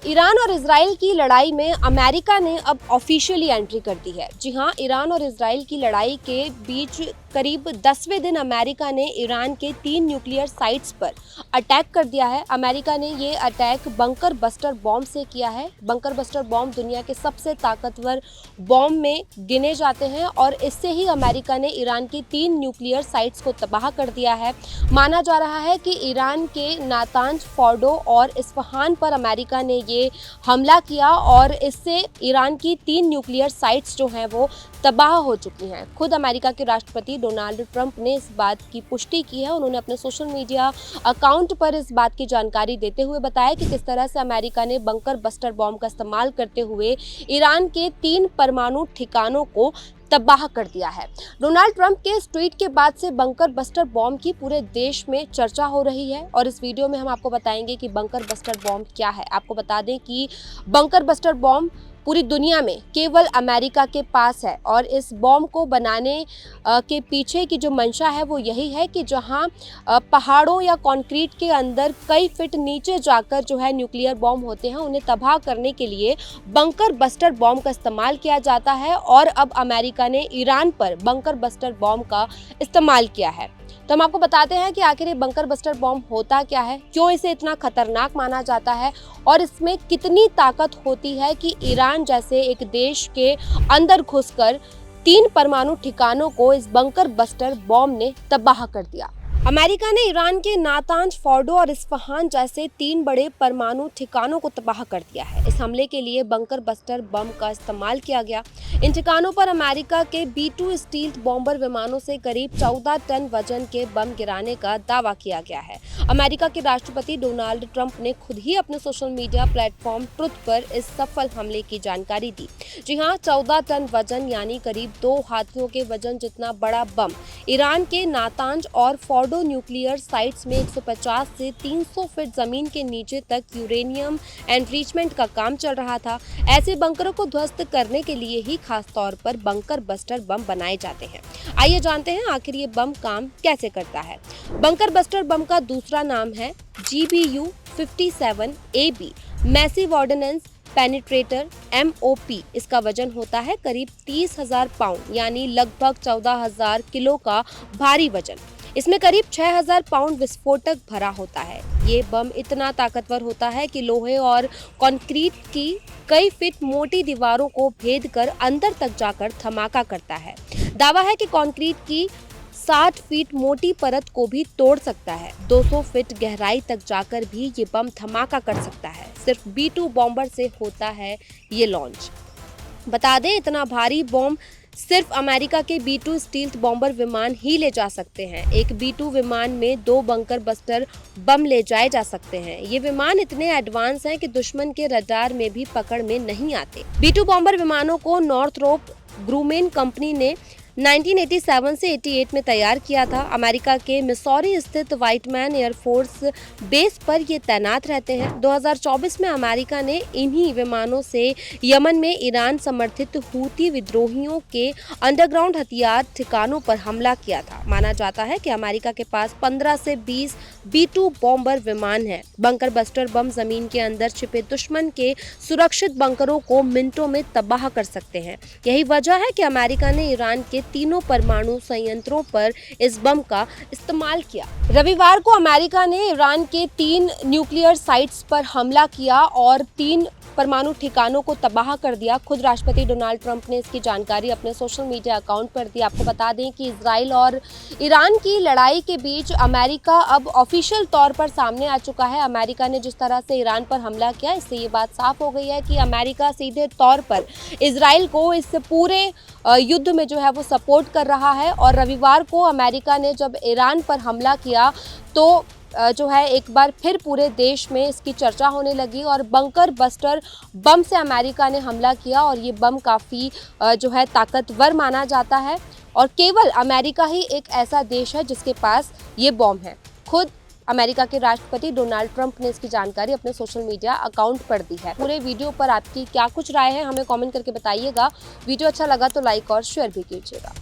Iran और Israel की लड़ाई में अमेरिका ने अब ऑफिशियली एंट्री कर दी है। जी हां, ईरान और इजराइल की लड़ाई के बीच करीब 10वें दिन अमेरिका ने ईरान के 3 न्यूक्लियर साइट्स पर अटैक कर दिया है। अमेरिका ने ये अटैक बंकर बस्टर बॉम्ब से किया है। बंकर बस्टर बॉम्ब दुनिया के सबसे ताकतवर बॉम्ब में गिने जाते हैं और इससे ही अमेरिका ने ईरान की 3 न्यूक्लियर साइट्स को तबाह कर दिया है। माना जा रहा है कि ईरान के नातांज, फोर्डो और इस्फहान पर अमेरिका ने ये हमला किया और इससे ईरान की 3 न्यूक्लियर साइट्स जो हैं वो तबाह हो चुकी हैं। खुद अमेरिका के राष्ट्रपति डोनाल्ड ट्रंप ने इस बात की पुष्टि की है। उन्होंने अपने सोशल मीडिया अकाउंट पर इस बात की जानकारी देते हुए बताया कि किस तरह से अमेरिका ने बंकर बस्टर बॉम्ब का इस्तेमाल करते हुए ईरान के 3 परमाणु ठिकानों को तबाह कर दिया है। डोनाल्ड ट्रंप के इस ट्वीट के बाद से बंकर बस्टर बॉम्ब की पूरे देश में चर्चा हो रही है और इस वीडियो में हम आपको बताएंगे कि बंकर बस्टर बॉम्ब क्या है। आपको बता दें कि बंकर बस्टर बॉम्ब पूरी दुनिया में केवल अमेरिका के पास है और इस बॉम्ब को बनाने के पीछे की जो मंशा है वो यही है कि जहां पहाड़ों या कंक्रीट के अंदर कई फीट नीचे जाकर जो है न्यूक्लियर बॉम्ब होते हैं, उन्हें तबाह करने के लिए बंकर बस्टर बॉम्ब का इस्तेमाल किया जाता है और अब अमेरिका ने ईरान पर बंकर बस्टर बॉम्ब का इस्तेमाल किया है। तो हम आपको बताते हैं कि आखिर ये बंकर बस्टर बॉम्ब होता क्या है, क्यों इसे इतना खतरनाक माना जाता है और इसमें कितनी ताकत होती है कि ईरान जैसे एक देश के अंदर घुसकर 3 परमाणु ठिकानों को इस बंकर बस्टर बॉम्ब ने तबाह कर दिया। अमेरिका ने ईरान के नातांज, फोर्डो और इस्फहान जैसे 3 बड़े परमाणु ठिकानों को तबाह कर दिया है। इस हमले के लिए बंकर बस्टर बम का इस्तेमाल किया गया। इन ठिकानों पर अमेरिका के B-2 स्टील्थ बॉम्बर विमानों से करीब 14 टन वजन के बम गिराने का दावा किया गया है। अमेरिका के राष्ट्रपति डोनाल्ड ट्रंप ने खुद ही अपने सोशल मीडिया प्लेटफॉर्म ट्रुथ पर इस सफल हमले की जानकारी दी। जी हां, 14 टन वजन यानी करीब 2 हाथियों के वजन जितना बड़ा बम ईरान के नातांज और फोर्डो न्यूक्लियर साइट्स में 150 से 300 फीट जमीन के नीचे तक यूरेनियम एनरिचमेंट का काम चल रहा था। ऐसे बंकरों को ध्वस्त करने के लिए ही खास तौर पर बंकर बस्टर बम बनाए जाते हैं। आइए जानते हैं आखिर ये बम काम कैसे करता है। बंकर बस्टर बम का दूसरा नाम है GBU-57AB massive ordnance penetrator MOP। इसका वजन होता है करीब 30,000 पाउंड यानी लगभग 14,000 किलो का भारी वजन। इसमें करीब 6,000 पाउंड विस्फोटक भरा होता है। ये बम इतना ताकतवर होता है कि लोहे और कंक्रीट की कई फीट मोटी दीवारों को भेद कर अंदर तक जाकर धमाका करता है। दावा है कि कंक्रीट की 60 फीट मोटी परत को भी तोड़ सकता है। 200 फीट गहराई तक जाकर भी ये बम धमाका कर सकता है। सिर्फ B-2 बॉम्बर से होता है ये लॉन्च। बता दें, इतना भारी बॉम्ब सिर्फ अमेरिका के B-2 स्टील्थ बॉम्बर विमान ही ले जा सकते हैं। एक B-2 विमान में 2 बंकर बस्टर बम ले जाए जा सकते हैं। ये विमान इतने एडवांस हैं कि दुश्मन के रडार में भी पकड़ में नहीं आते। B-2 बॉम्बर विमानों को नॉर्थरोप ग्रूमेन कंपनी ने 1987 से 88 में तैयार किया था। अमेरिका के मिसौरी स्थित व्हाइटमैन एयरफोर्स बेस पर ये तैनात रहते हैं। 2024 में अमेरिका ने इन्हीं विमानों से यमन में ईरान समर्थित हूती विद्रोहियों के अंडरग्राउंड हथियार ठिकानों पर हमला किया था। माना जाता है कि अमेरिका के पास 15 से 20 B-2 बॉम्बर विमान हैं। बंकर बस्टर बम जमीन के अंदर छिपे दुश्मन के सुरक्षित बंकरों को मिनटों में तबाह कर सकते हैं। यही वजह है कि अमेरिका ने ईरान के तीनों परमाणु संयंत्रों पर इस बम का इस्तेमाल किया। रविवार को अमेरिका ने ईरान के 3 न्यूक्लियर साइट्स पर हमला किया और 3 परमाणु ठिकानों को तबाह कर दिया। खुद राष्ट्रपति डोनाल्ड ट्रंप ने इसकी जानकारी अपने सोशल मीडिया अकाउंट पर दी। आपको बता दें कि इजराइल और ईरान की लड़ाई के बीच अमेरिका अब ऑफिशियल तौर पर सामने आ चुका है। अमेरिका ने जिस तरह से ईरान पर हमला किया, इससे ये बात साफ हो गई है कि अमेरिका सीधे तौर पर इजराइल को इस पूरे युद्ध में जो है वो सपोर्ट कर रहा है। और रविवार को अमेरिका ने जब ईरान पर हमला किया तो जो है एक बार फिर पूरे देश में इसकी चर्चा होने लगी और बंकर बस्टर बम से अमेरिका ने हमला किया और ये बम काफ़ी जो है ताकतवर माना जाता है और केवल अमेरिका ही एक ऐसा देश है जिसके पास ये बम है। खुद अमेरिका के राष्ट्रपति डोनाल्ड ट्रंप ने इसकी जानकारी अपने सोशल मीडिया अकाउंट पर दी है। पूरे वीडियो पर आपकी क्या कुछ राय है हमें कमेंट करके बताइएगा। वीडियो अच्छा लगा तो लाइक और शेयर भी कीजिएगा।